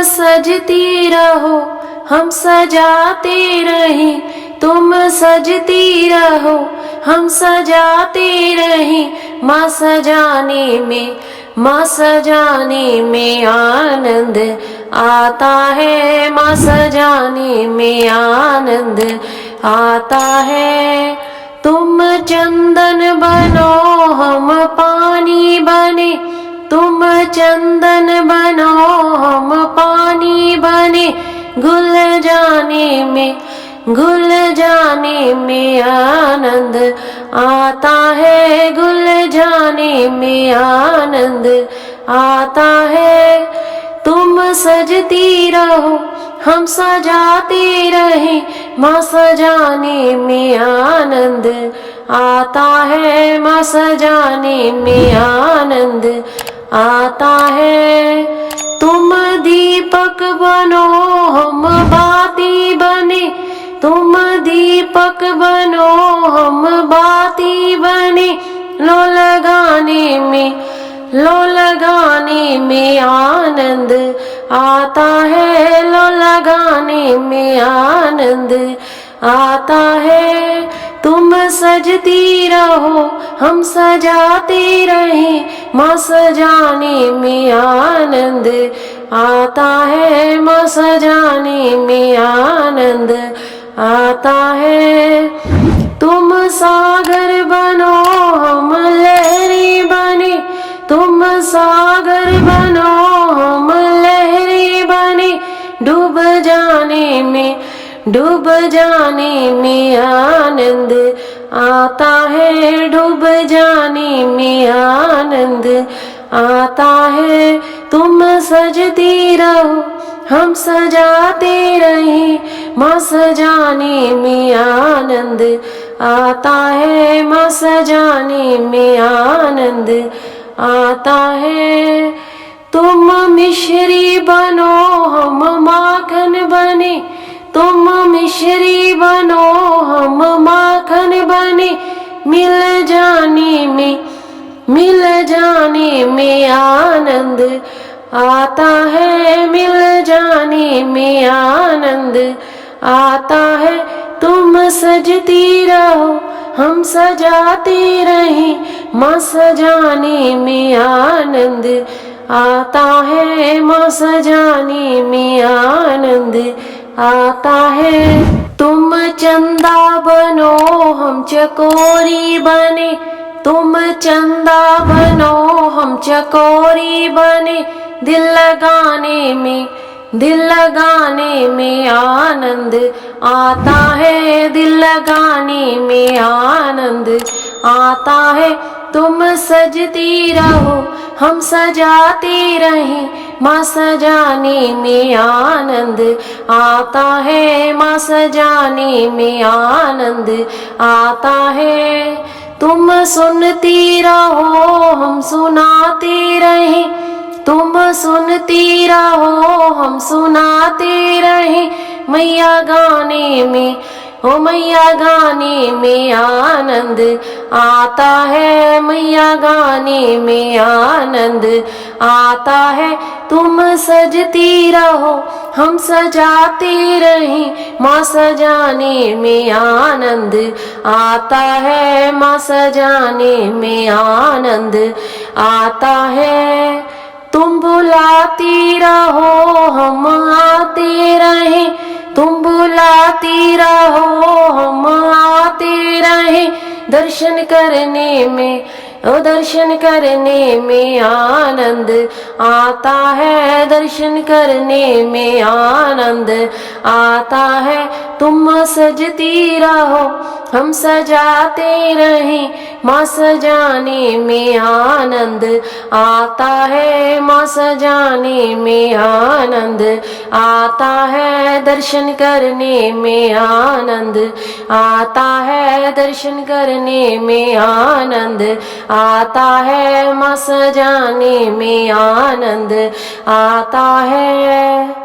सजती रहो हम सजाते रहें, तुम सजती रहो हम सजाते रहें। माँ सजाने में आनंद आता है, माँ सजाने में आनंद आता है। तुम चंदन बनो हम पानी बने, तुम चंदन बनो हम पानी बने। घुल जाने में आनंद आता है, घुल जाने में आनंद आता है। तुम सजती रहो हम सजाते रहें, माँ सजाने में आनंद आता है, माँ सजाने में आनंद आता है। तुम दीपक बनो हम बाती बने, तुम दीपक बनो हम बाती बने। लो लगाने में आनंद आता है, लो लगाने में आनंद आता है। तुम सजती रहो हम सजाते रहें, माँ सजाने में आनंद आता है, माँ सजाने में आनंद आता है। तुम सागर बनो हम लहरी बने, तुम सागर बनो हम लहरी बने। डूब जाने में आनंद आता है, डूब जाने में आनंद आता है। तुम सजती रहो हम सजाते रहें, माँ सजाने में आनंद आता है, माँ सजाने में आनंद आता है। तुम मिश्री बनो हम माखन बने, तुम मिश्री बनो हम माखन बने। मिल जाने में आनंद आता है, मिल जाने में आनंद आता है। तुम सजती रहो हम सजाते रहें, माँ सजाने में आनंद आता है, माँ सजाने में आनंद आता है। तुम चंदा बनो हम चकोरी बने, तुम चंदा बनो हम चकोरी बने। दिल लगाने में आनंद आता है, दिल लगाने में आनंद आता है। तुम सजती रहो हम सजाते रहें, माँ सजाने में आनंद आता है, माँ सजाने में आनंद आता है। तुम सुनती रहो हम सुनाते रहें, तुम सुनती रहो हम सुनाते रहें। मैया गाने में आनंद आता है, मैया गाने में आनंद आता है। तुम सजती रहो हम सजाते रहें, माँ सजाने में आनंद आता है, माँ सजाने में आनंद आता है। तुम बुलाती रहो हम आते रहें, तुम बुलाती रहो हम आते रहें। दर्शन करने में आनंद आता है, दर्शन करने में आनंद आता है। तुम सजती रहो हम सजाते रहें, माँ सजाने में आनंद आता है, माँ सजाने में आनंद आता है। दर्शन करने में आनंद आता है, दर्शन करने में आनंद आता है, माँ सजाने में आनंद आता है।